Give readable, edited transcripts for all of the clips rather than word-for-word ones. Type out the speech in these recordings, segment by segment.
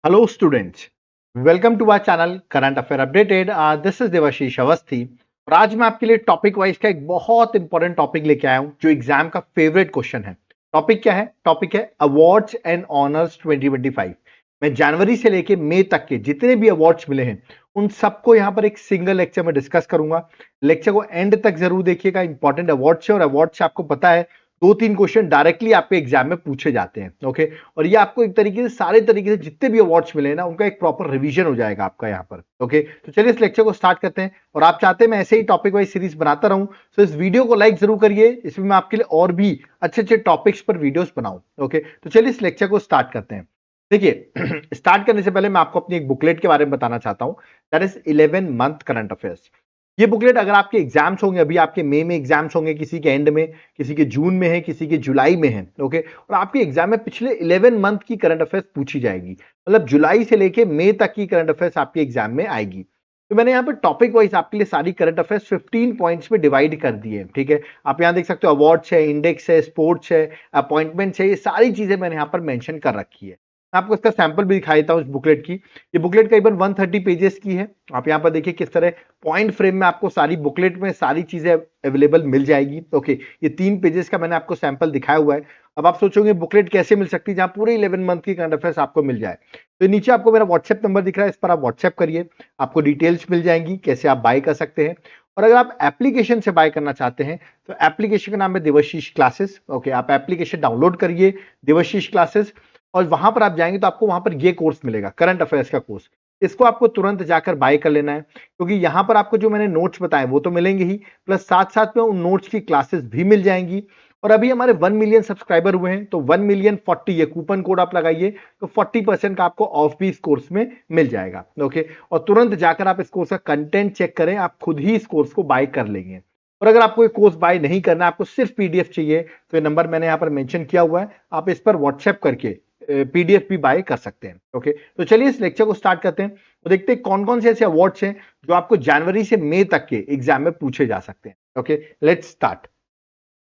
Hello students, welcome to our channel Current Affair Updated. This is Debashish Awasthi और आज मैं आपके लिए टॉपिक वाइज का एक बहुत इंपॉर्टेंट टॉपिक लेके आया हूं जो एग्जाम का फेवरेट क्वेश्चन है। टॉपिक क्या है? टॉपिक है अवार्ड्स एंड ऑनर्स 2025। मैं जनवरी से लेके मई तक के जितने भी अवार्ड्स मिले हैं उन सबको यहाँ पर एक सिंगल लेक्चर में डिस्कस करूंगा। लेक्चर को एंड तक जरूर देखिएगा। इंपॉर्टेंट अवार्ड्स है और अवार्ड से आपको पता है 2-3 क्वेश्चन डायरेक्टली आपके एग्जाम में पूछे जाते हैं। ओके, और ये आपको एक तरीके से सारे तरीके से जितने भी अवार्ड्स मिले ना उनका एक प्रॉपर रिवीजन हो जाएगा आपका यहाँ पर। ओके, तो चलिए इस लेक्चर को स्टार्ट करते हैं। और आप चाहते हैं मैं ऐसे ही टॉपिक वाइज सीरीज बनाता रहूं तो इस वीडियो को लाइक जरूर करिए। इसमें मैं आपके लिए और भी अच्छे अच्छे टॉपिक्स पर वीडियोस बनाऊं। ओके, तो चलिए इस लेक्चर को स्टार्ट करते हैं। देखिए स्टार्ट करने से पहले मैं आपको अपनी एक बुकलेट के बारे में बताना चाहता हूं, that is 11 month current affairs. ये बुकलेट अगर आपके एग्जाम्स होंगे, अभी आपके मई में एग्जाम्स होंगे, किसी के एंड में, किसी के जून में है, किसी के जुलाई में है। ओके, और आपके एग्जाम में पिछले 11 मंथ की करंट अफेयर्स पूछी जाएगी, मतलब जुलाई से लेके मई तक की करंट अफेयर्स आपके एग्जाम में आएगी। तो मैंने यहाँ पर टॉपिक वाइज आपके लिए सारी करंट अफेयर्स 15 पॉइंट्स में डिवाइड कर दी है। ठीक है, आप यहाँ देख सकते हो अवार्ड्स है, इंडेक्स है, स्पोर्ट्स है, अपॉइंटमेंट्स है, ये सारी चीजें मैंने यहाँ पर मेंशन कर रखी है। मैं आपको इसका सैंपल भी दिखा देता हूँ इस बुकलेट की। ये बुकलेट करीबन 130 पेजेस की है। आप यहाँ पर देखिए किस तरह पॉइंट फ्रेम में आपको सारी बुकलेट में सारी चीजें अवेलेबल मिल जाएगी। ओके, ये 3 पेजेस का मैंने आपको सैंपल दिखाया हुआ है। अब आप सोचोगे बुकलेट कैसे मिल सकती है जहां पूरे 11 मंथ की करंट अफेयर्स आपको मिल जाए। तो नीचे आपको मेरा व्हाट्सएप नंबर दिख रहा है, इस पर आप व्हाट्सएप करिए, आपको डिटेल्स मिल जाएंगी कैसे आप बाय कर सकते हैं। और अगर आप एप्लीकेशन से बाय करना चाहते हैं तो एप्लीकेशन का नाम है देवाशीष क्लासेस। ओके, आप एप्लीकेशन डाउनलोड करिए देवाशीष क्लासेस और वहां पर आप जाएंगे तो आपको वहां पर ये कोर्स मिलेगा, करंट अफेयर्स का कोर्स। इसको आपको तुरंत जाकर बाय कर लेना है क्योंकि यहां पर आपको जो मैंने नोट्स बताए वो तो मिलेंगे ही, प्लस साथ साथ में उन नोट्स की क्लासेस भी मिल जाएंगी। और अभी हमारे 1 मिलियन सब्सक्राइबर हुए हैं तो 1 मिलियन 40 ये कूपन कोड आप लगाइए तो 40% का आपको ऑफ भी इस कोर्स में मिल जाएगा। ओके, और तुरंत जाकर आप इस कोर्स का कंटेंट चेक करें, आप खुद ही इस कोर्स को बाय कर लेंगे। और अगर आपको ये कोर्स बाय नहीं करना, आपको सिर्फ पीडीएफ चाहिए तो ये नंबर मैंने यहाँ पर मेंशन किया हुआ है, आप इस पर व्हाट्सएप करके पीडीएफ भी बाय कर सकते हैं। ओके, तो चलिए इस लेक्चर को स्टार्ट करते हैं तो देखते हैं कौन कौन से ऐसे अवार्ड्स हैं जो आपको जनवरी से मई तक के एग्जाम में पूछे जा सकते हैं। Okay, let's start.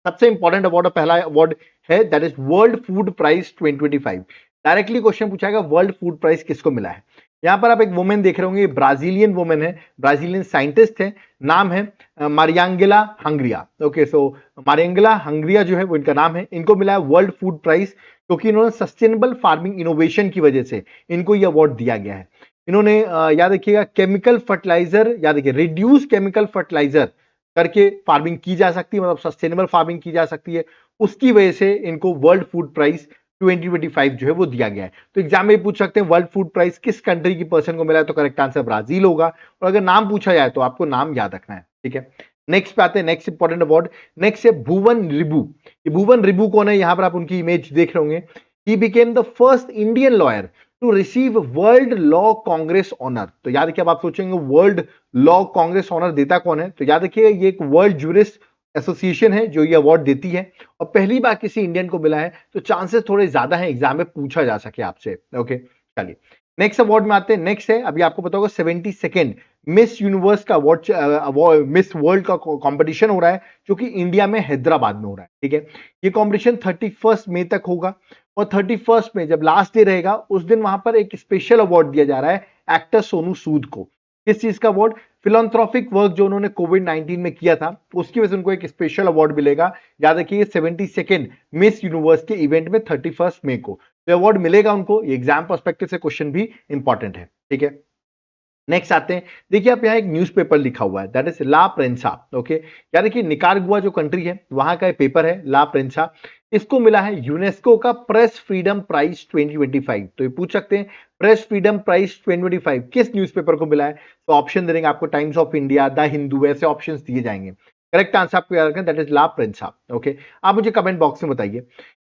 सबसे इंपॉर्टेंट अवार्ड और पहला अवार्ड है that is world food prize 2025। Directly question पूछा गया वर्ल्ड फूड प्राइज किसको मिला है। यहां पर आप एक वुमेन देख रहे होंगे, ब्राजीलियन वुमेन है, ब्राजीलियन साइंटिस्ट है, नाम है मारियांगेला हंगरिया। ओके, सो मारियांगेला हंगरिया जो है वो इनका नाम है। इनको मिला है वर्ल्ड फूड प्राइज क्योंकि इन्होंने सस्टेनेबल फार्मिंग इनोवेशन की वजह से इनको ये अवार्ड दिया गया है। इन्होंने याद रखिएगा केमिकल फर्टिलाइजर, याद रखिए रिड्यूस केमिकल फर्टिलाइजर करके फार्मिंग की जा सकती है, मतलब सस्टेनेबल फार्मिंग की जा सकती है। उसकी वजह से इनको वर्ल्ड फूड प्राइज 2025 जो है वो दिया गया है। तो एग्जाम में पूछ सकते हैं वर्ल्ड फूड प्राइज किस कंट्री की पर्सन को मिला है, तो करेक्ट आंसर ब्राजील होगा। और अगर नाम पूछा जाए तो आपको नाम याद रखना है। ठीक है, नेक्स्ट पे आते हैं, नेक्स्ट इंपॉर्टेंट अवार्ड। नेक्स्ट है भुवन रिबू। ये भुवन रिबू कौन है? यहां पर आप उनकी इमेज देख रहे होंगे। He became the first Indian lawyer to receive world law congress honour. तो याद रखिए, अब आप सोचेंगे वर्ल्ड लॉ कांग्रेस ऑनर देता कौन है, तो याद रखिए ये एक वर्ल्ड जूरिस्ट एसोसिएशन है जो ये अवार्ड देती है और पहली बार किसी इंडियन को मिला है, तो चांसेस थोड़े ज्यादा हैं एग्जाम में पूछा जा सके आपसे। ओके, चलिए नेक्स्ट अवार्ड में आते हैं। नेक्स्ट है, अभी आपको पता होगा 72nd मिस यूनिवर्स का अवार्ड, मिस वर्ल्ड का कंपटीशन हो रहा है जो कि इंडिया में हैदराबाद में हो रहा है। ठीक है, ये कंपटीशन 31 मई तक होगा और 31 में जब लास्ट डे रहेगा उस दिन वहां पर एक स्पेशल अवार्ड दिया जा रहा है एक्टर सोनू सूद को। किस चीज का अवार्ड? फिलॉन्थ्रोपिक वर्क जो उन्होंने कोविड-19 में किया था उसकी वजह से उनको एक स्पेशल अवार्ड मिलेगा। याद रखिए 72nd मिस यूनिवर्स के इवेंट में 31 मई को तो अवार्ड मिलेगा उनको। ये एग्जाम पर्सपेक्टिव से क्वेश्चन भी इंपॉर्टेंट है। ठीक है, नेक्स्ट आते हैं। देखिए आप यहाँ एक न्यूज़पेपर लिखा हुआ है दैट इज ला प्रेंसा। ओके, याद रखिए निकारागुआ जो कंट्री है वहां का पेपर है ला प्रेंसा। इसको मिला है यूनेस्को का प्रेस फ्रीडम प्राइज 2025। तो ये पूछ सकते हैं प्रेस फ्रीडम प्राइज 2025 किस न्यूज़पेपर को मिला है, तो ऑप्शन दे देंगे आपको, times of India, the Hindu, ऐसे ऑप्शंस दिए जाएंगे। करेक्ट आंसर आपको याद रखना दैट इज ला प्रेंसा। ओके, आप मुझे कमेंट बॉक्स में बताइए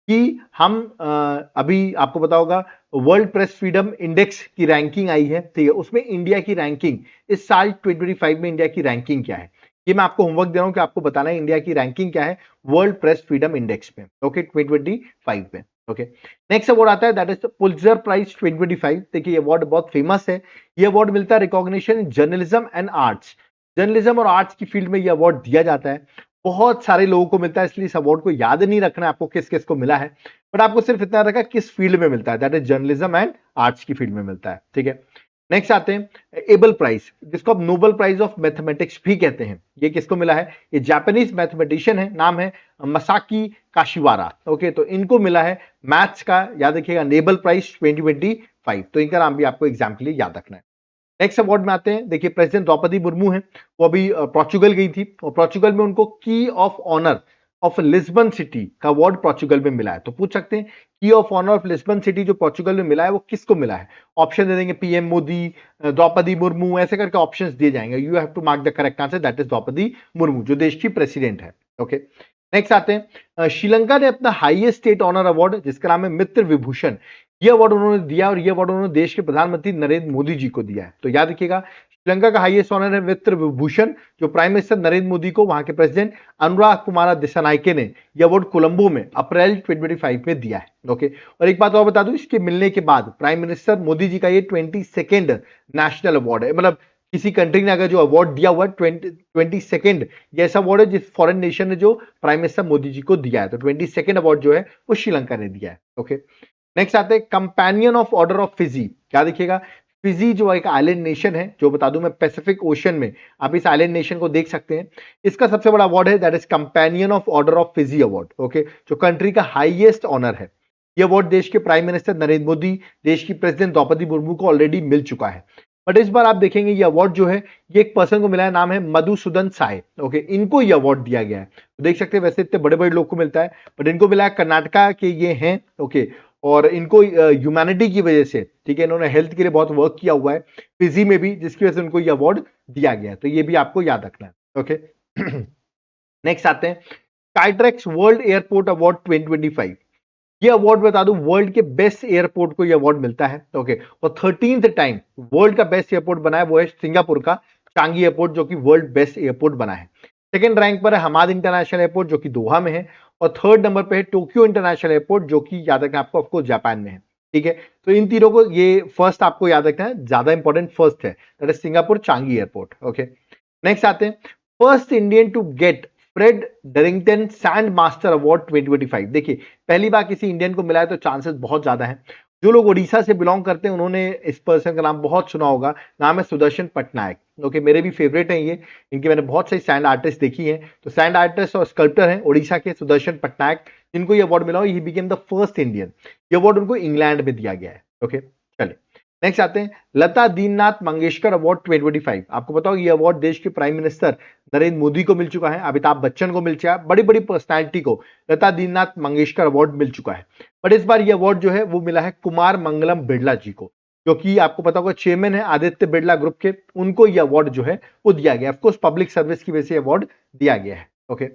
कि हम अभी आपको पता होगा वर्ल्ड प्रेस फ्रीडम इंडेक्स की रैंकिंग आई है, ठीक है, उसमें इंडिया की रैंकिंग इस साल 2025 में इंडिया की रैंकिंग क्या है। ये मैं आपको होमवर्क दे रहा हूं कि आपको बताना है इंडिया की रैंकिंग क्या है वर्ल्ड प्रेस फ्रीडम इंडेक्स में। ओके, 2025 में। ओके, नेक्स्ट अवार्ड आता है दैट इज पुलित्जर प्राइज 2025। देखिए ये अवार्ड बहुत फेमस है। ये अवार्ड मिलता है recognition in journalism and arts. Journalism और आर्ट्स की फील्ड में ये अवार्ड दिया जाता है। बहुत सारे लोगों को मिलता है, इसलिए इस अवार्ड को याद नहीं रखना है आपको किस किस को मिला है, बट आपको सिर्फ इतना रखा किस फील्ड में मिलता है, that is journalism and arts की फील्ड में मिलता है, ठीक है। नेक्स्ट आते हैं एबल प्राइज, जिसको आप नोबेल प्राइज ऑफ मैथमेटिक्स भी कहते हैं। ये किसको मिला है? ये जापानीज मैथमेटिशियन है, नाम है मसाकी काशिवारा। ओके, तो इनको मिला है मैथ्स का, याद रखिएगा, नोबेल प्राइज 2025। तो इनका नाम भी आपको एग्जाम के लिए याद रखना है। नेक्स्ट अवार्ड में आते हैं, देखिए प्रेसिडेंट द्रौपदी मुर्मू है, वो अभी पोर्चुगल गई थी और पोर्चुगल में उनको key of honour of Lisbon city का अवार्ड पोर्चुगल में मिला है। तो पूछ सकते हैं key of honour of Lisbon city जो पोर्चुगल में मिला है वो किसको मिला है? ऑप्शन दे देंगे, पीएम मोदी, द्रौपदी मुर्मू, ऐसे करके ऑप्शंस दिए जाएंगे। You have to mark the correct answer, that is Droupadi Murmu, जो देश की प्रेसिडेंट है। ओके, नेक्स्ट आते हैं श्रीलंका ने अपना हाईएस्ट स्टेट ऑनर अवार्ड, जिसका नाम है मित्र विभूषण, ये अवार्ड उन्होंने दिया और ये अवार्ड उन्होंने देश के प्रधानमंत्री नरेंद्र मोदी जी को दिया है। तो याद रखिएगा, श्रीलंका का हाईएस्ट ऑनर है मित्र विभूषण, जो प्राइम मिनिस्टर नरेंद्र मोदी को वहां के प्रेसिडेंट अनुराग कुमार दिसानायके ने यह अवार्ड कोलंबो में अप्रैल 2025 में दिया है। ओके, और एक बात और बता दूं, इसके मिलने के बाद प्राइम मिनिस्टर मोदी जी का ये 22nd नेशनल अवार्ड है। मतलब किसी कंट्री ने अगर जो अवार्ड दिया हुआ 22nd, ये ऐसा अवार्ड है जिस फॉरेन नेशन ने जो प्राइम मिनिस्टर मोदी जी को दिया है। तो 22nd अवार्ड जो है वो श्रीलंका ने दिया है। ओके, नेक्स्ट आते हैं companion of order of Fiji. क्या देखिएगा, फिजी जो एक आइलैंड नेशन है, जो बता दूं मैं पैसिफिक ओशन में, आप इस आइलैंड नेशन को देख सकते हैं। इसका सबसे बड़ा अवार्ड है that is companion of order of Fiji award. Okay, जो कंट्री का हाईएस्ट ऑनर है। ये अवार्ड देश के प्राइम मिनिस्टर नरेंद्र मोदी, देश की प्रेसिडेंट द्रौपदी मुर्मू को ऑलरेडी मिल चुका है। बट इस बार आप देखेंगे ये अवार्ड जो है ये एक पर्सन को मिला है, नाम है मधुसूदन साय। ओके, इनको ये अवार्ड दिया गया है। तो देख सकते हैं वैसे इतने बड़े बड़े लोग को मिलता है, बट इनको मिला है कर्नाटका के ये हैं। ओके, और इनको ह्यूमैनिटी की वजह से, ठीक है, इन्होंने हेल्थ के लिए बहुत वर्क किया हुआ है फिजी में भी, जिसकी वजह से उनको ये अवार्ड दिया गया है। तो ये भी आपको याद रखना है। ओके, नेक्स्ट आते हैं स्काईट्रैक्स वर्ल्ड एयरपोर्ट अवार्ड 2025। ये अवार्ड बता दूं वर्ल्ड के बेस्ट एयरपोर्ट को ये अवार्ड मिलता है। ओके, और 13th टाइम वर्ल्ड का बेस्ट एयरपोर्ट बना है वो है सिंगापुर का चांगी एयरपोर्ट, जो कि वर्ल्ड बेस्ट एयरपोर्ट बना है। सेकंड रैंक पर है हमाद इंटरनेशनल एयरपोर्ट, जो कि दोहा में है, और थर्ड नंबर पे है टोक्यो इंटरनेशनल एयरपोर्ट, जो कि याद रखना आपको ऑफकोर्स जापान में है। ठीक है, तो इन तीनों को, ये फर्स्ट आपको याद रखना है, ज्यादा इंपॉर्टेंट फर्स्ट है, that is Singapore Changi airport. Okay, next आते हैं first Indian to get Fred Darrington sand master award 2025। देखिए पहली बार किसी इंडियन को मिला है, तो चांसेस बहुत ज्यादा हैं। जो लोग उड़ीसा से बिलोंग करते हैं उन्होंने इस पर्सन का नाम बहुत सुना होगा, नाम है सुदर्शन पटनायक। ओके, मेरे भी फेवरेट हैं ये, इनकी मैंने बहुत सारी सैंड आर्टिस्ट देखी हैं। तो सैंड आर्टिस्ट और स्कल्प्टर हैं उड़ीसा के सुदर्शन पटनायक, जिनको ये अवार्ड मिला हो। ही बिकेम द फर्स्ट इंडियन। ये अवार्ड उनको इंग्लैंड में दिया गया है। ओके, चलिए नेक्स्ट आते हैं लता दीननाथ मंगेशकर अवार्ड 2025। आपको बताओ ये अवार्ड देश के प्राइम मिनिस्टर नरेंद्र मोदी को मिल चुका है, अमिताभ बच्चन को मिल चुका है, बड़ी बड़ी पर्सनैलिटी को लता दीननाथ मंगेशकर अवार्ड मिल चुका है। बट इस बार ये अवार्ड जो है वो मिला है कुमार मंगलम बिरला जी को, जो कि आपको पता होगा चेयरमैन है आदित्य बिरला ग्रुप के। उनको ये अवार्ड जो है वो दिया गया, ऑफकोर्स पब्लिक सर्विस की वजह से अवार्ड दिया गया है। ओके,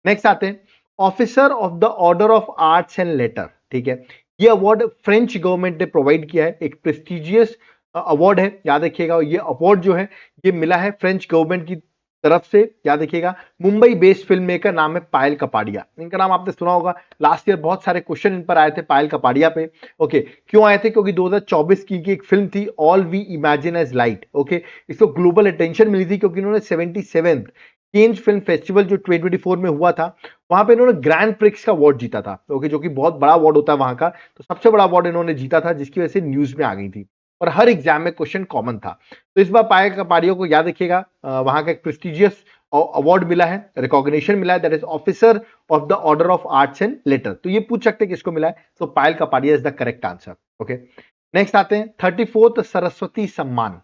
नेक्स्ट आते हैं officer of the order of arts and letter. ठीक है, ये अवार्ड फ्रेंच गवर्नमेंट ने प्रोवाइड किया है, एक प्रेस्टिजियस अवार्ड है, याद रखिएगा। ये अवार्ड जो है ये मिला है फ्रेंच गवर्नमेंट की तरफ से, याद रखिएगा। मुंबई बेस्ड फिल्म मेकर नाम है पायल कपाड़िया, इनका नाम आपने सुना होगा। लास्ट ईयर बहुत सारे क्वेश्चन इन पर आए थे पायल कपाड़िया पे। ओके, क्यों आए थे? क्योंकि 2024 की एक फिल्म थी All We Imagine as Light. Okay, इसको ग्लोबल अटेंशन मिली थी क्योंकि इन्होंने 77th केन्स फिल्म फेस्टिवल जो 2024 में हुआ था, वहां पे इन्होंने ग्रैंड प्रिक्स का अवार्ड जीता था। ओके, जो कि बहुत बड़ा अवार्ड होता है वहां का, तो सबसे बड़ा अवार्ड इन्होंने जीता था, जिसकी वजह से न्यूज में आ गई थी और हर एग्जाम में क्वेश्चन कॉमन था। तो इस बार पायल कपाड़ियों को याद रखिएगा, वहां का एक प्रेस्टिजियस अवार्ड मिला है, रिकॉग्निशन मिला है, that is officer of the order of arts and letter. तो ये पूछ सकते हैं किसको मिला है, तो Payal Kapadia is the correct answer. Okay, next आते हैं 34th सरस्वती सम्मान।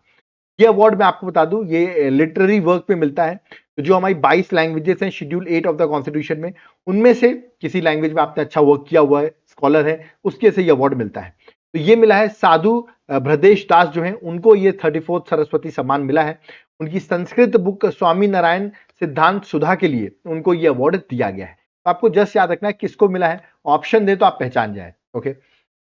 ये अवार्ड मैं आपको बता दूं ये लिटरेरी वर्क पे मिलता है। तो जो हमारी 22 लैंग्वेजेस हैं शेड्यूल 8 ऑफ द कॉन्स्टिट्यूशन में, उनमें से किसी लैंग्वेज में आपने अच्छा वर्क किया हुआ है, स्कॉलर है, उसके से ये अवार्ड मिलता है। तो ये मिला है साधु भ्रदेश दास जो है, उनको ये 34th सरस्वती सम्मान मिला है। उनकी संस्कृत बुक स्वामी नारायण सिद्धांत सुधा के लिए उनको ये अवार्ड दिया गया है। तो आपको जस्ट याद रखना है किसको मिला है, ऑप्शन दे तो आप पहचान जाए। ओके,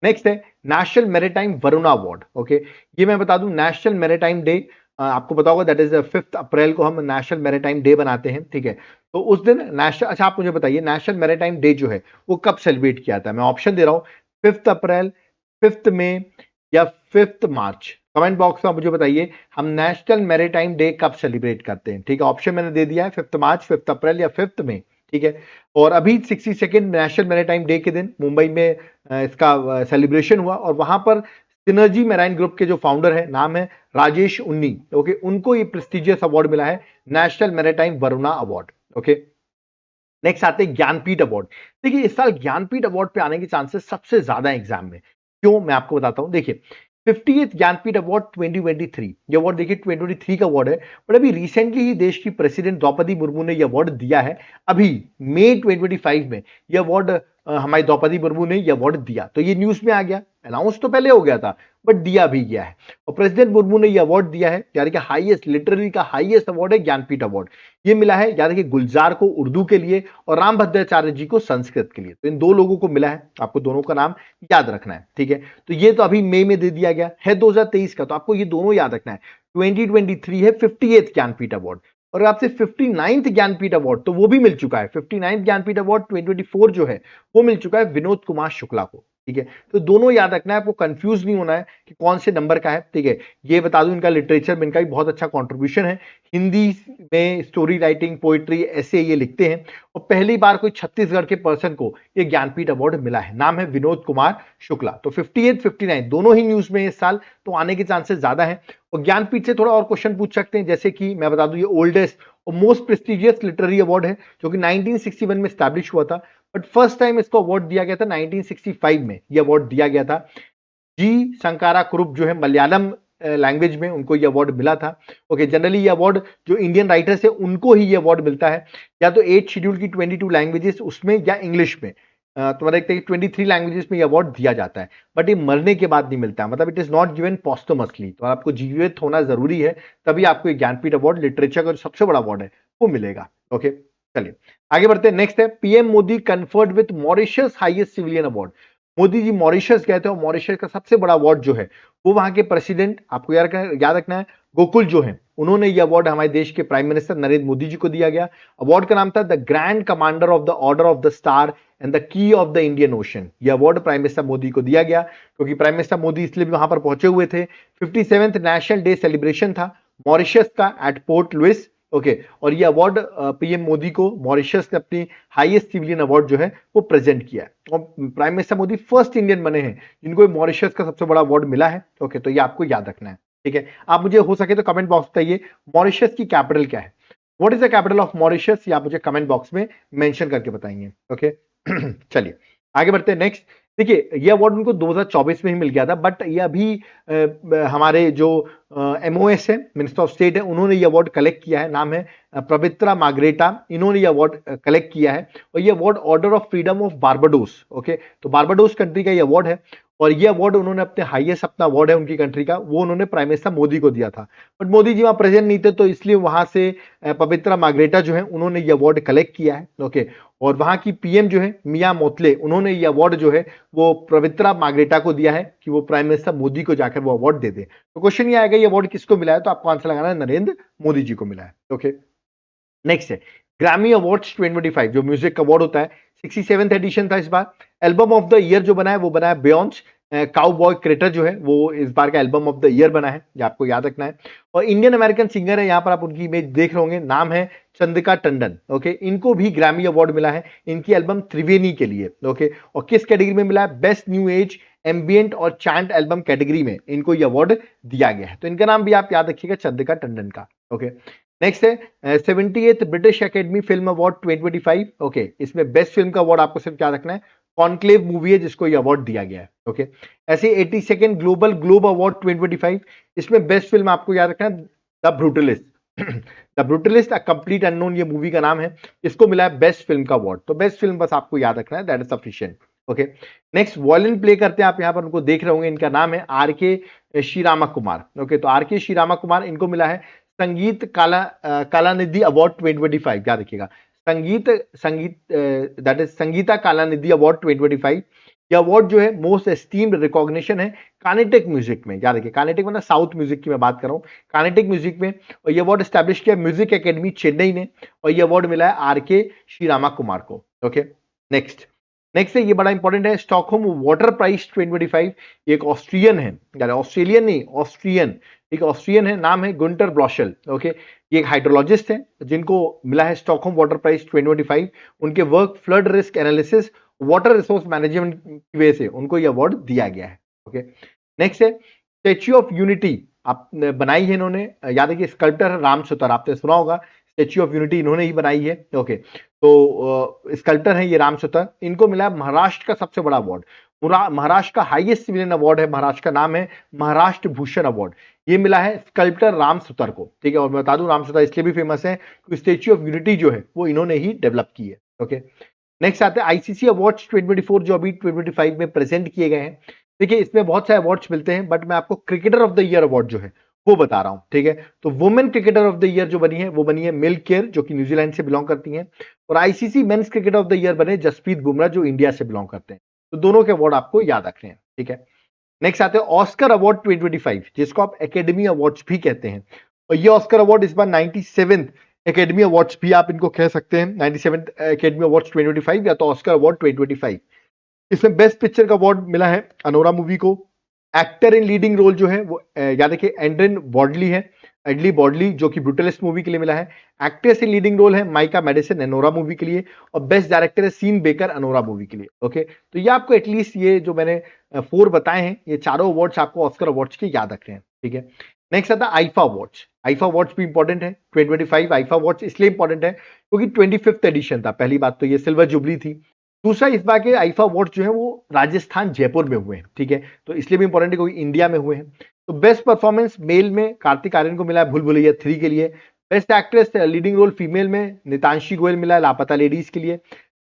नेक्स्ट है national maritime Varuna award. Okay, ये मैं बता दूं नेशनल मैरीटाइम डे, आपको पता होगा दैट इज 5 अप्रैल को हम नेशनल मैरीटाइम डे बनाते हैं। ठीक है, तो उस दिन नेशनल, अच्छा आप मुझे बताइए नेशनल मैरीटाइम डे जो है वो कब सेलिब्रेट किया था? मैं ऑप्शन दे रहा हूँ, 5 अप्रैल, 5 मई या 5 मार्च। कमेंट बॉक्स में मुझे बताइए हम नेशनल मैरीटाइम डे कब सेलिब्रेट करते हैं। ठीक है, ऑप्शन मैंने दे दिया है, 5 मार्च, 5 अप्रैल या 5 मई। ठीक है, और अभी 62nd नेशनल मैरीटाइम डे के दिन मुंबई में इसका सेलिब्रेशन हुआ और वहां पर सिनर्जी मैराइन ग्रुप के जो फाउंडर है नाम है राजेश उन्नी, ओके, उनको ये प्रेस्टिजियस अवार्ड मिला है national maritime Varuna award, okay. Next आते हैं ज्ञानपीठ अवार्ड। देखिए इस साल ज्ञानपीठ अवार्ड पे आने के चांसेस सबसे ज्यादा एग्जाम में, क्यों मैं आपको बताता हूं। देखिए 50th ज्ञानपीठ अवार्ड 2023, ये अवार्ड देखिए 2023 का अवार्ड है, बट अभी रिसेंटली ही देश की प्रेसिडेंट द्रौपदी मुर्मू ने ये अवार्ड दिया है। अभी मई 2025 में ये अवार्ड हमारी द्रौपदी मुर्मू ने ये अवार्ड दिया, तो ये न्यूज में आ गया, अनाउंस तो पहले हो गया था बट दिया भी गया है। और प्रेसिडेंट मुर्मू ने ये अवार्ड दिया है, यानी कि हाईएस्ट, लिटरेरी का हाईएस्ट अवार्ड है ज्ञानपीठ अवार्ड। ये मिला है यानी कि गुलजार को उर्दू के लिए और रामभद्राचार्य जी को संस्कृत के लिए, तो इन दो लोगों को मिला है, आपको दोनों का नाम याद रखना है, ठीक है। तो ये तो अभी मई में दे दिया गया है 2023 का, तो आपको ये दोनों याद रखना है। 2023 है 50th ज्ञानपीठ अवार्ड, और आपसे 59th ज्ञानपीठ अवार्ड तो वो भी मिल चुका है। 59th ज्ञानपीठ अवार्ड 2024 जो है वो मिल चुका है विनोद कुमार शुक्ला को, ठीक है। तो दोनों याद रखना है, आपको कंफ्यूज नहीं होना है कि कौन से नंबर का है, ठीक है। ये बता दूं इनका लिटरेचर में इनका भी बहुत अच्छा कंट्रीब्यूशन है, हिंदी में स्टोरी राइटिंग, पोइट्री, ऐसे ये लिखते हैं, और पहली बार कोई छत्तीसगढ़ के पर्सन को ये ज्ञानपीठ अवार्ड मिला है, नाम है विनोद कुमार शुक्ला। तो 58 59 दोनों ही न्यूज में इस साल, तो आने के चांसेस ज्यादा है। और ज्ञानपीठ से थोड़ा और क्वेश्चन पूछ सकते हैं, जैसे कि मैं बता दूं ये ओल्डेस्ट और मोस्ट प्रेस्टिजियस लिटरेरी अवार्ड है, जो कि 1961 में स्टैब्लिश हुआ था, बट फर्स्ट टाइम इसको अवार्ड दिया गया था 1965 में, ये अवार्ड दिया गया था। जी शंकारा कुरुप जो है मलयालम लैंग्वेज में, उनको ये अवार्ड मिला था, ओके। जनरली ये अवार्ड जो इंडियन राइटर्स है उनको ही ये अवार्ड मिलता है, या तो 8 शेड्यूल की 22 लैंग्वेजेस उसमें, या इंग्लिश में। तो देखते हैं 23 लैंग्वेजेस में ये अवार्ड दिया जाता है, बट ये मरने के बाद नहीं मिलता, मतलब it is not given posthumously, तो आपको जीवित होना जरूरी है, तभी आपको ये ज्ञानपीठ अवार्ड लिटरेचर का सबसे बड़ा अवार्ड है वो मिलेगा, ओके। चलिए आगे बढ़ते हैं। नेक्स्ट है PM Modi conferred with Mauritius highest civilian award. Modi ji Mauritius गए थे, और मॉरिशस का सबसे बड़ा अवार्ड जो है वो वहां के प्रेसिडेंट, आपको याद रखना है, गोकुल जो है, उन्होंने ये अवार्ड हमारे देश के प्राइम मिनिस्टर नरेंद्र मोदी जी को दिया गया। अवार्ड का नाम था the grand commander of the order of the star and the key of the Indian ocean. ये अवार्ड प्राइम मिनिस्टर मोदी को दिया गया, क्योंकि प्राइम मिनिस्टर मोदी इसलिए भी वहां पर पहुंचे हुए थे। 57th नेशनल डे सेलिब्रेशन था मॉरिशस का एट पोर्ट लुइस, ओके। और ये अवार्ड पीएम मोदी को मॉरिशस ने अपनी हाईएस्ट सिविलियन अवार्ड जो है वो प्रेजेंट किया है, और prime minister Modi first Indian बने हैं जिनको मॉरिशस का सबसे बड़ा अवार्ड मिला है, ओके। तो ये आपको याद रखना है, ठीक है। आप मुझे हो सके तो कमेंट बॉक्स बताइए मॉरिशस की कैपिटल क्या है, what is the capital of Mauritius, ये आप मुझे कमेंट बॉक्स में मेंशन करके बताएंगे, ओके। चलिए आगे बढ़ते हैं। नेक्स्ट देखिए ये अवार्ड उनको 2024 में ही मिल गया था, बट ये अभी हमारे जो एमओएस है, मिनिस्टर ऑफ स्टेट है, उन्होंने ये अवार्ड कलेक्ट किया है, नाम है पवित्रा माग्रेटा, इन्होंने ये अवार्ड कलेक्ट किया है। और ये award order of freedom of Barbados, okay, तो बारबाडोस कंट्री का ये अवार्ड है, और ये अवार्ड उन्होंने अपने हाईएस्ट अपना अवार्ड है उनकी कंट्री का, वो उन्होंने प्राइम मिनिस्टर मोदी को दिया था, बट मोदी जी वहां प्रेजेंट नहीं थे, तो इसलिए वहां से पवित्रा माग्रेटा जो है उन्होंने ये अवार्ड कलेक्ट किया है, ओके। और वहां की पीएम जो है मिया मोतले, उन्होंने ये अवार्ड जो है वो पवित्रा माग्रेटा को दिया है कि वो प्राइम मिनिस्टर मोदी को जाकर वो अवार्ड दे दे। तो क्वेश्चन ये आएगा ये अवार्ड किसको मिला है, तो आपको आंसर लगाना है नरेंद्र मोदी जी को मिला है, ओके। नेक्स्ट है ग्रैमी अवार्ड्स 2025, जो म्यूजिक अवार्ड होता है, 67th एडिशन था इस बार। एल्बम ऑफ द ईयर जो बना है वो बना है बियॉन्स काउबॉय क्रेटर जो है वो इस बार का एल्बम ऑफ द ईयर बना है, ये आपको याद रखना है। और इंडियन अमेरिकन सिंगर है, यहाँ पर आप उनकी इमेज देख रहे होंगे, नाम है चंद्रिका टंडन, ओके। इनको भी ग्रैमी अवार्ड मिला है इनकी एल्बम त्रिवेणी के लिए, ओके। और किस कैटेगरी में मिला है, बेस्ट न्यू एज एम्बियंट और चैंट एल्बम कैटेगरी में इनको ये अवार्ड दिया गया है, तो इनका नाम भी आप याद रखिएगा, चंद्रिका टंडन का, ओके। नेक्स्ट है 78th British academy film award 2025, okay. इसमें बेस्ट फिल्म का अवार्ड आपको सिर्फ याद रखना है, कॉन्क्लेव मूवी है जिसको ये अवार्ड दिया गया है, ओके। ऐसे 82nd ग्लोबल ग्लोब अवार्ड 2025, इसमें बेस्ट फिल्म आपको याद रखना है the brutalist. The brutalist a complete unknown ये मूवी का नाम है, इसको मिला है बेस्ट फिल्म का अवार्ड, तो बेस्ट फिल्म बस आपको याद रखना है, that is sufficient, okay. Next violin play करते हैं, आप यहाँ पर उनको देख रहे होंगे, इनका नाम है आर के श्रीरामा कुमार, ओके। तो आर के श्रीरामा कुमार, इनको मिला है संगीत कलानिधि अवार्ड 2025, याद रखिएगा, संगीत that is Sangeeta Kalanidhi award 2025। यह अवार्ड जो है मोस्ट एस्टीम्ड रिकॉग्निशन है कार्नेटिक म्यूजिक में, याद रखिए, कार्नेटिक मतलब साउथ म्यूजिक की मैं बात कर रहा हूँ, कार्नेटिक म्यूजिक में। और यह अवार्ड स्टैब्लिश किया म्यूजिक एकेडमी चेन्नई ने, और यह अवार्ड मिला है आर के श्रीरामा कुमार को, ओके। नेक्स्ट है ये बड़ा इंपॉर्टेंट है, स्टॉकहोम वाटर प्राइज 2025, ये एक ऑस्ट्रियन है, यानी ऑस्ट्रेलियन नहीं, ऑस्ट्रियन, एक ऑस्ट्रियन है, नाम है गुंटर ब्लॉशल, ओके। ये एक हाइड्रोलॉजिस्ट है जिनको मिला है स्टॉकहोम वाटर प्राइज 2025, उनके work flood risk analysis water resource management की वजह से उनको ये अवार्ड दिया गया है, ओके। नेक्स्ट है स्टेच्यू ऑफ यूनिटी, आप बनाई है इन्होंने, याद है कि स्कल्प्टर राम सुतर, आपने सुना होगा, स्टेच्यू ऑफ यूनिटी इन्होंने ही बनाई है। ओके, तो स्कल्प्टर है ये राम सुतर, इनको मिला है महाराष्ट्र का सबसे बड़ा अवार्ड, महाराष्ट्र का हाईएस्ट सिविलियन अवार्ड है, महाराष्ट्र का नाम है महाराष्ट्र भूषण अवार्ड, ये मिला है स्कल्प्टर राम सुतर को। ठीक है, और मैं बता दूं राम सुतर इसलिए भी फेमस है क्योंकि स्टेच्यू ऑफ यूनिटी जो है वो इन्होंने ही डेवलप की है। ओके, नेक्स्ट आते हैं आईसीसी अवार्ड्स 2024 जो अभी 2025 में प्रेजेंट किए गए हैं। देखिए इसमें बहुत सारे अवार्ड्स मिलते हैं, बट मैं आपको cricketer of the year award जो है वो बता रहा हूं। ठीक है, तो women cricketer of the year जो बनी है वो बनी है मिल केयर, जो कि न्यूजीलैंड से बिलोंग करती हैं, और ICC men's cricketer of the year बने जसप्रीत बुमराह जो इंडिया से बिलोंग करते हैं। तो दोनों के अवार्ड आपको याद रखने हैं। ठीक है, नेक्स्ट आते हैं ऑस्कर अवार्ड 2025, जिसको आप एकेडमी अवार्ड्स भी कहते हैं, और ये ऑस्कर अवार्ड इस बार 97th एकेडमी अवार्ड्स भी आप इनको कह सकते हैं, 97th एकेडमी अवार्ड्स 2025 या तो ऑस्कर अवार्ड 2025। इसमें बेस्ट पिक्चर का अवार्ड मिला है अनोरा मूवी को। एक्टर इन लीडिंग रोल जो है वो याद रखिए एंड्रिन बॉडली है, एडली बॉडली, जो कि ब्रूटलिस्ट मूवी के लिए मिला है। एक्ट्रेस इन लीडिंग रोल है माइका मेडिसन अनोरा मूवी के लिए, और बेस्ट डायरेक्टर है सीन बेकर अनोरा मूवी के लिए। ओके, तो ये आपको एटलीस्ट ये जो मैंने 4 बताए हैं, ये चारों अवार्ड्स आपको ऑस्कर अवार्ड्स के याद रखने हैं। ठीक है, नेक्स्ट आता है आईफा अवार्ड्स। आईफा अवार्ड्स भी इंपॉर्टेंट है 2025। आईफा अवार्ड्स इसलिए इंपॉर्टेंट है क्योंकि 25th एडिशन था, पहली बात तो ये सिल्वर जुबली थी। दूसरा, इस बार के आईफा अवार्ड्स जो है वो राजस्थान जयपुर में हुए हैं। ठीक है, तो इसलिए भी इंपॉर्टेंट है क्योंकि इंडिया में हुए हैं। तो बेस्ट परफॉर्मेंस मेल में कार्तिक आर्यन को मिला है भूल भुलैया 3 के लिए। Best actress leading role female में नितांशी गोयल मिला है लापता लेडीज के लिए।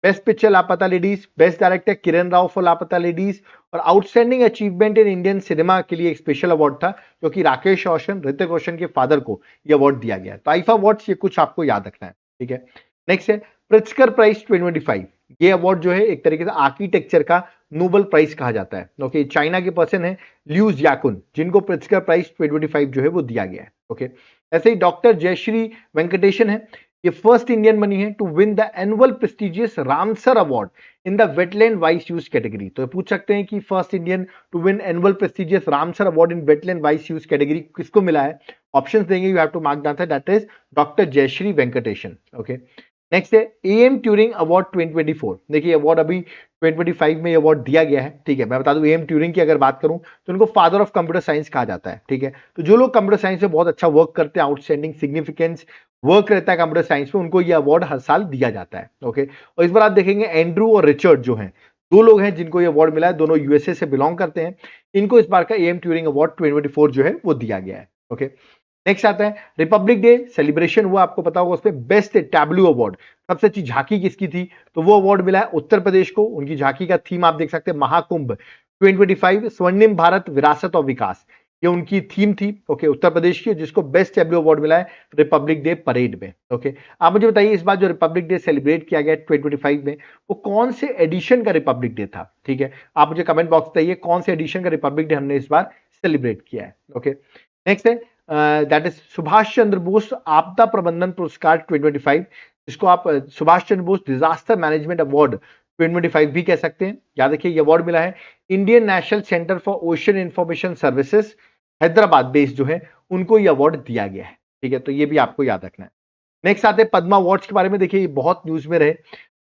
Best picture Laapataa ladies. Best director Kiran Rao for Laapataa ladies, और outstanding achievement in Indian cinema के लिए एक स्पेशल अवार्ड था जो कि राकेश रोशन, ऋतिक रोशन के फादर को यह अवार्ड दिया गया है। तो आईफा अवार्ड्स ये कुछ आपको याद रखना है। ठीक है, नेक्स्ट है प्रिट्जकर प्राइज 2025। ये अवार्ड जो है एक तरीके से आर्किटेक्चर का नोबेल प्राइज कहा जाता है। ओके, चाइना के पर्सन है ल्यूज याकुन, जिनको प्रिट्जकर प्राइज 2025 जो है वो दिया गया है। ओके, ऐसे ही डॉक्टर जयश्री वेंकटेशन है, ये फर्स्ट इंडियन बनी है to win the annual prestigious Ramsar award in the wetland wise use category. तो पूछ सकते हैं कि first Indian to win annual prestigious Ramsar award in wetland wise use category किसको मिला है? ऑप्शंस देंगे, you have to mark down that is doctor Jayashree Venkatesan. Okay, next है एएम ट्यूरिंग अवार्ड 2024। देखिए अवार्ड अभी 2025 में अवार्ड दिया गया है। ठीक है, मैं बता दूं एएम ट्यूरिंग की अगर बात करूं तो उनको फादर ऑफ कंप्यूटर साइंस कहा जाता है। ठीक है, तो जो लोग कंप्यूटर साइंस में बहुत अच्छा वर्क करते हैं, आउटस्टैंडिंग सिग्निफिकेंस वर्क रहता है कंप्यूटर साइंस में, उनको ये अवार्ड हर साल दिया जाता है। ओके, और इस बार आप देखेंगे एंड्रू और रिचर्ड जो हैं, 2 लोग हैं जिनको ये अवार्ड मिला है, दोनों यूएसए से बिलोंग करते हैं। इनको इस बार का एएम ट्यूरिंग अवार्ड 2024 जो है वो दिया गया है। ओके, नेक्स्ट आता है रिपब्लिक डे सेलिब्रेशन हुआ, आपको पता होगा, उसमें बेस्ट टैब्लू अवार्ड, सबसे अच्छी झांकी किसकी थी, तो वो अवार्ड मिला है उत्तर प्रदेश को। उनकी झांकी का थीम आप देख सकते हैं महाकुंभ 2025 स्वर्णिम भारत विरासत और विकास, ये उनकी थीम थी। ओके, उत्तर प्रदेश की, जिसको बेस्ट टैब्लू अवार्ड मिला है रिपब्लिक डे परेड में। ओके, आप मुझे बताइए इस बार जो रिपब्लिक डे सेलिब्रेट किया गया 2025 में, वो कौन से एडिशन का रिपब्लिक डे था? ठीक है, आप मुझे कमेंट बॉक्स बताइए कौन से एडिशन का रिपब्लिक डे हमने इस बार सेलिब्रेट किया है। ओके, नेक्स्ट है दैट इज सुभाष चंद्र बोस आपदा प्रबंधन पुरस्कार 2025, जिसको आप Subhash Chandra Bose disaster management award 2025 भी कह सकते हैं। याद रखिए ये अवार्ड मिला है Indian national centre for ocean information services Hyderabad based जो है, उनको ये अवार्ड दिया गया है। ठीक है, तो ये भी आपको याद रखना है। नेक्स्ट आते हैं पद्मा अवार्ड्स के बारे में। देखिए ये बहुत न्यूज में रहे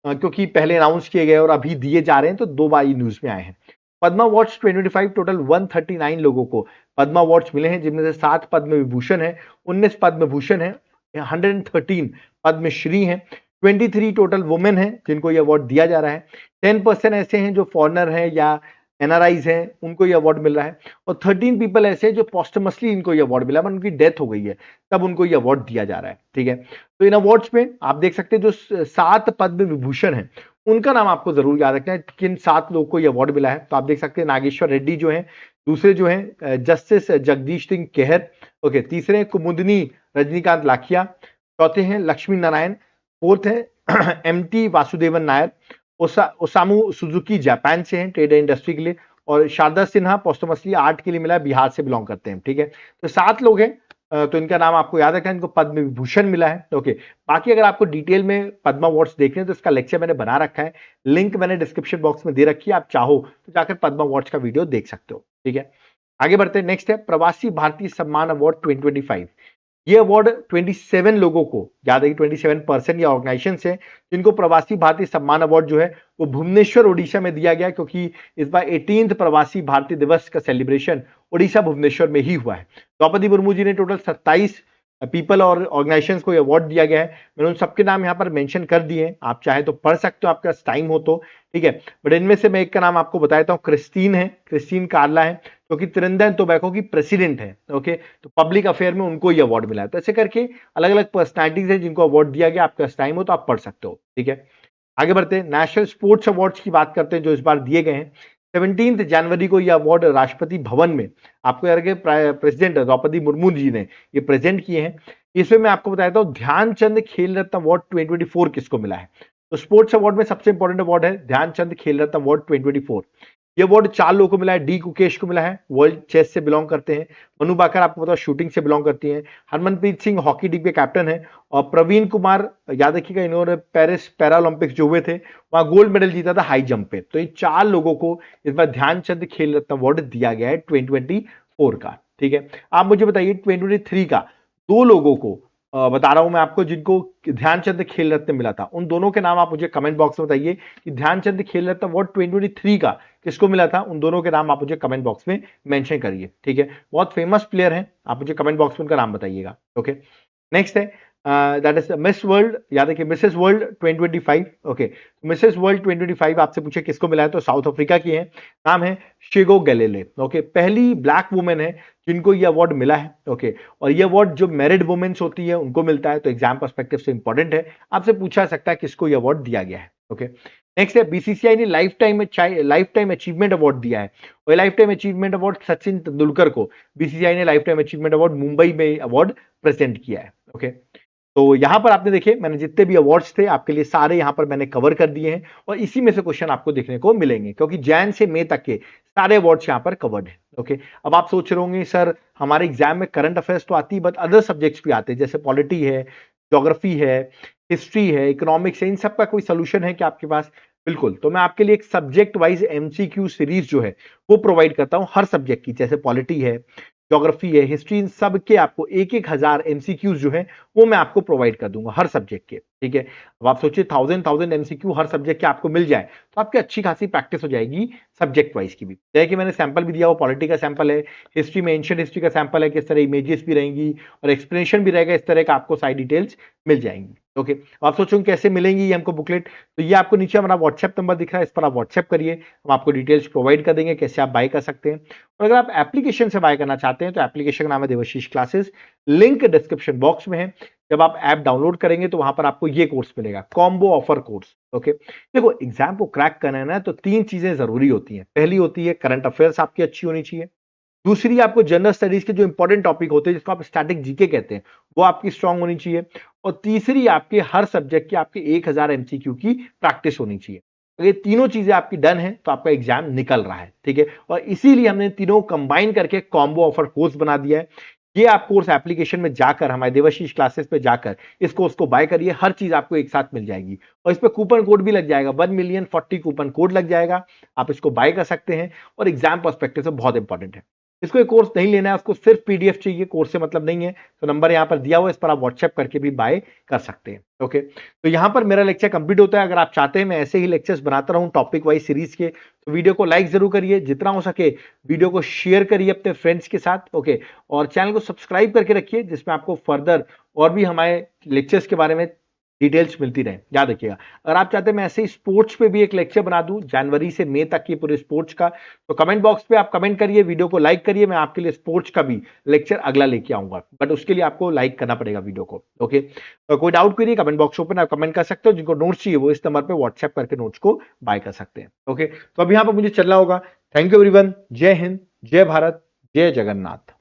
क्योंकि पहले अनाउंस किए गए और अभी दिए जा रहे हैं, तो 2 बार ये न्यूज में आए हैं। पद्मा अवार्ड्स 2025 टोटल 139 लोगों को पद्मा अवार्ड्स मिले हैं, जिनमें से 7 पद्म विभूषण है, 19 पद्म भूषण है, 113 पद्मश्री हैं, 23 टोटल वुमेन हैं जिनको ये अवार्ड दिया जा रहा है। 10% ऐसे हैं जो फॉरेनर हैं या एनआरआईज हैं, उनको ये अवार्ड मिल रहा है, और 13 पीपल ऐसे हैं जो पोस्टमसली इनको ये अवार्ड मिला है, उनकी डेथ हो गई है तब उनको ये अवार्ड दिया जा रहा है। ठीक है, तो इन अवार्ड्स में आप देख सकते हैं जो 7 पद्म विभूषण हैं उनका नाम आपको जरूर याद रखना है, किन 7 लोगों को ये अवार्ड मिला है। तो आप देख सकते हैं नागेश्वर रेड्डी जो है, दूसरे जो हैं जस्टिस जगदीश सिंह केहर, ओके, तीसरे कुमुदनी रजनीकांत लाखिया, चौथे हैं लक्ष्मी नारायण, फोर्थ है M T Vasudevan Nair, Osamu Suzuki Japan से हैं ट्रेड इंडस्ट्री के लिए, और शारदा सिन्हा पोस्टमसली आर्ट के लिए मिला, बिहार से बिलोंग करते हैं। ठीक है, तो 7 लोग हैं, तो इनका नाम आपको याद रखना है, इनको पद्म विभूषण मिला है। ओके, बाकी अगर आपको डिटेल में पद्मा अवार्ड्स देखने हैं तो इसका लेक्चर मैंने बना रखा है, लिंक मैंने डिस्क्रिप्शन बॉक्स में दे रखी है, आप चाहो तो जाकर पद्मा अवार्ड्स का वीडियो देख सकते हो। ठीक है, आगे बढ़ते हैं। नेक्स्ट है प्रवासी भारतीय सम्मान अवार्ड 2025। ये अवार्ड 27 लोगों को, याद है कि 27% या ऑर्गेनाइजेशन है जिनको प्रवासी भारतीय सम्मान अवार्ड जो है वो भुवनेश्वर ओडिशा में दिया गया, क्योंकि इस बार 18th प्रवासी भारतीय दिवस का सेलिब्रेशन ओडिशा भुवनेश्वर में ही हुआ है। द्रौपदी मुर्मू जी ने टोटल 27 पीपल और ऑर्गेनाइजेशंस को अवार्ड दिया गया है। मैंने उन सबके नाम यहाँ पर मेंशन कर दिए हैं, आप चाहे तो पढ़ सकते हो आपके पास टाइम हो तो, ठीक है। बट इनमें से मैं एक का नाम आपको बता देता हूँ, क्रिस्टीन है, क्रिस्टीन कार्ला है, जो कि त्रिनिदाद एंड टोबैगो की प्रेसिडेंट है, ओके। तो पब्लिक अफेयर में उनको ये अवार्ड मिला है। तो ऐसे करके अलग अलग पर्सनैलिटीज है जिनको अवार्ड दिया गया, आपके पास टाइम हो तो आप पढ़ सकते हो, ठीक है। आगे बढ़ते हैं, नेशनल स्पोर्ट्स अवार्ड्स की बात करते हैं जो इस बार दिए गए हैं। 17 जनवरी को यह अवार्ड राष्ट्रपति भवन में आपको यार के प्रेसिडेंट द्रौपदी मुर्मू जी ने ये प्रेजेंट किए हैं। इसमें मैं आपको बताता हूँ ध्यानचंद खेल रत्न अवार्ड 2024 किसको मिला है। तो स्पोर्ट्स अवार्ड में सबसे इंपॉर्टेंट अवार्ड है ध्यानचंद खेल रत्न अवार्ड 2024। ये अवार्ड 4 लोगों को मिला है। डी कुकेश को मिला है, वर्ल्ड चेस से बिलोंग करते हैं। मनु बाकर आपको पता है शूटिंग से बिलोंग करती हैं। हरमनप्रीत सिंह हॉकी टीम के कैप्टन है। और प्रवीण कुमार, याद रखिएगा इन्होंने पेरिस पैरालंपिक्स जो हुए थे वहां गोल्ड मेडल जीता था हाई जंप पे। तो ये 4 लोगों को इस बार ध्यानचंद खेल रत्न अवार्ड दिया गया है 2024 का, ठीक है। आप मुझे बताइए 2023 का 2 लोगों को बता रहा हूं मैं आपको जिनको ध्यानचंद खेल रत्न मिला था, उन दोनों के नाम आप मुझे कमेंट बॉक्स में बताइए कि ध्यानचंद खेल रत्न अवार्ड 2023 का किसको मिला था। उन दोनों के नाम आप मुझे कमेंट बॉक्स में मेंशन करिए, ठीक है। बहुत फेमस प्लेयर हैं, आप मुझे कमेंट बॉक्स में उनका नाम बताइएगा, ओके। नेक्स्ट है दैट इज मिस वर्ल्ड, याद रखिए Mrs world 2025, okay. Mrs world 2025 आपसे पूछे किसको मिला है तो साउथ अफ्रीका की है, नाम है शिगो गैलेले, ओके। पहली ब्लैक वुमेन है जिनको ये अवार्ड मिला है, ओके। और ये अवार्ड जो मैरिड वुमेन्स होती है उनको मिलता है, तो एग्जाम पर्सपेक्टिव से इंपॉर्टेंट है, आपसे पूछा सकता है किसको ये अवार्ड दिया गया है, ओके। नेक्स्ट है बीसीसीआई ने लाइफ टाइम अचीवमेंट अवार्ड दिया है। और life time achievement award Sachin Tendulkar को बीसीसीआई ने life time achievement award Mumbai में अवार्ड प्रेजेंट किया है, ओके। तो यहां पर आपने देखे मैंने जितने भी अवार्ड्स थे आपके लिए सारे यहां पर मैंने कवर कर दिए हैं, और इसी में से क्वेश्चन आपको देखने को मिलेंगे, क्योंकि जैन से मई तक के सारे अवार्ड्स यहां पर कवर्ड है, ओके। अब आप सोच रहे होंगे सर हमारे एग्जाम में करंट अफेयर्स तो आती है बट अदर सब्जेक्ट्स भी आते हैं, जैसे पॉलिटी है, ज्योग्राफी है, हिस्ट्री है, इकोनॉमिक्स है, इन सब का कोई सोल्यूशन है क्या आपके पास? बिल्कुल। तो मैं आपके लिए एक सब्जेक्ट वाइज एमसीक्यू सीरीज जो है वो प्रोवाइड करता हूं हर सब्जेक्ट की, जैसे पॉलिटी है, ज्योग्राफी है, हिस्ट्री, इन सब के आपको 1,000 एमसीक्यूज जो है वो मैं आपको प्रोवाइड कर दूंगा हर सब्जेक्ट के, ठीक है। अब आप सोचिए 1000 एमसीक्यू हर सब्जेक्ट के आपको मिल जाए तो आपकी अच्छी खासी प्रैक्टिस हो जाएगी सब्जेक्ट वाइज की भी। जैसे कि मैंने सैंपल भी दिया, वो पॉलिटी का सैंपल है, हिस्ट्री में एंशिएंट हिस्ट्री का सैंपल है, किस तरह इमेजेस भी रहेंगी और एक्सप्लेनेशन भी रहेगा, इस तरह का आपको सारी डिटेल्स मिल जाएंगी, ओके। आप सोचोगे कैसे मिलेंगी ये हमको बुकलेट, तो ये आपको नीचे हमारा व्हाट्सएप नंबर दिख रहा है, इस पर आप व्हाट्सएप करिए, हम आपको डिटेल्स प्रोवाइड कर देंगे कैसे आप बाय कर सकते हैं। और अगर आप एप्लीकेशन से बाय करना चाहते हैं तो एप्लीकेशन का नाम है Devashish classes, link description box में है। जब आप ऐप डाउनलोड करेंगे तो वहां पर आपको ये कोर्स मिलेगा, कॉम्बो ऑफर कोर्स, ओके। देखो एग्जाम को क्रैक करना है ना तो 3 चीजें जरूरी होती हैं। पहली होती है करंट अफेयर्स आपकी अच्छी होनी चाहिए, दूसरी आपको जनरल स्टडीज के जो इंपॉर्टेंट टॉपिक होते हैं जिसको आप स्टैटिक जीके कहते हैं वो आपकी स्ट्रांग होनी चाहिए, और तीसरी आपके हर सब्जेक्ट की आपके 1000 एमसीक्यू की प्रैक्टिस होनी चाहिए। अगर ये तीनों चीजें आपकी डन है तो आपका एग्जाम निकल रहा है, ठीक है। और इसीलिए हमने तीनों कंबाइन करके कॉम्बो ऑफर कोर्स बना दिया है। ये आप कोर्स एप्लीकेशन में जाकर हमारे देवाशीष क्लासेस पे जाकर इस कोर्स को बाय करिए, हर चीज आपको एक साथ मिल जाएगी, और इस पे कूपन कोड भी लग जाएगा, 1,040,000 कूपन कोड लग जाएगा, आप इसको बाय कर सकते हैं, और एग्जाम पर्सपेक्टिव से बहुत इंपॉर्टेंट है। इसको एक कोर्स नहीं लेना है, उसको सिर्फ पीडीएफ चाहिए, कोर्स से मतलब नहीं है, तो नंबर यहां पर दिया हुआ है, इस पर आप व्हाट्सएप करके भी बाय कर सकते हैं, ओके। तो यहां पर मेरा लेक्चर कंप्लीट होता है। अगर आप चाहते हैं मैं ऐसे ही लेक्चर्स बनाता रहूं टॉपिक वाइज सीरीज के, तो वीडियो को लाइक जरूर करिए, जितना हो सके वीडियो को शेयर करिए अपने फ्रेंड्स के साथ, ओके। और चैनल को सब्सक्राइब करके रखिए जिसमें आपको फर्दर और भी हमारे लेक्चर्स के बारे में डिटेल्स मिलती रहे, याद रखिएगा। अगर आप चाहते हैं मैं ऐसे ही स्पोर्ट्स पे भी एक लेक्चर बना दूं जनवरी से मई तक की पूरे स्पोर्ट्स का, तो कमेंट बॉक्स पे आप कमेंट करिए, वीडियो को लाइक करिए, मैं आपके लिए स्पोर्ट्स का भी लेक्चर अगला लेके आऊंगा, बट उसके लिए आपको लाइक करना पड़ेगा वीडियो को, ओके। तो कोई डाउट करिए कमेंट बॉक्स ओपन, आप कमेंट कर सकते हो, जिनको नोट्स चाहिए वो इस नंबर पर व्हाट्सएप करके नोट्स को बाय कर सकते हैं, ओके। तो अब यहाँ पर मुझे चलना होगा। थैंक यू एवरीवन, जय हिंद, जय भारत, जय जगन्नाथ।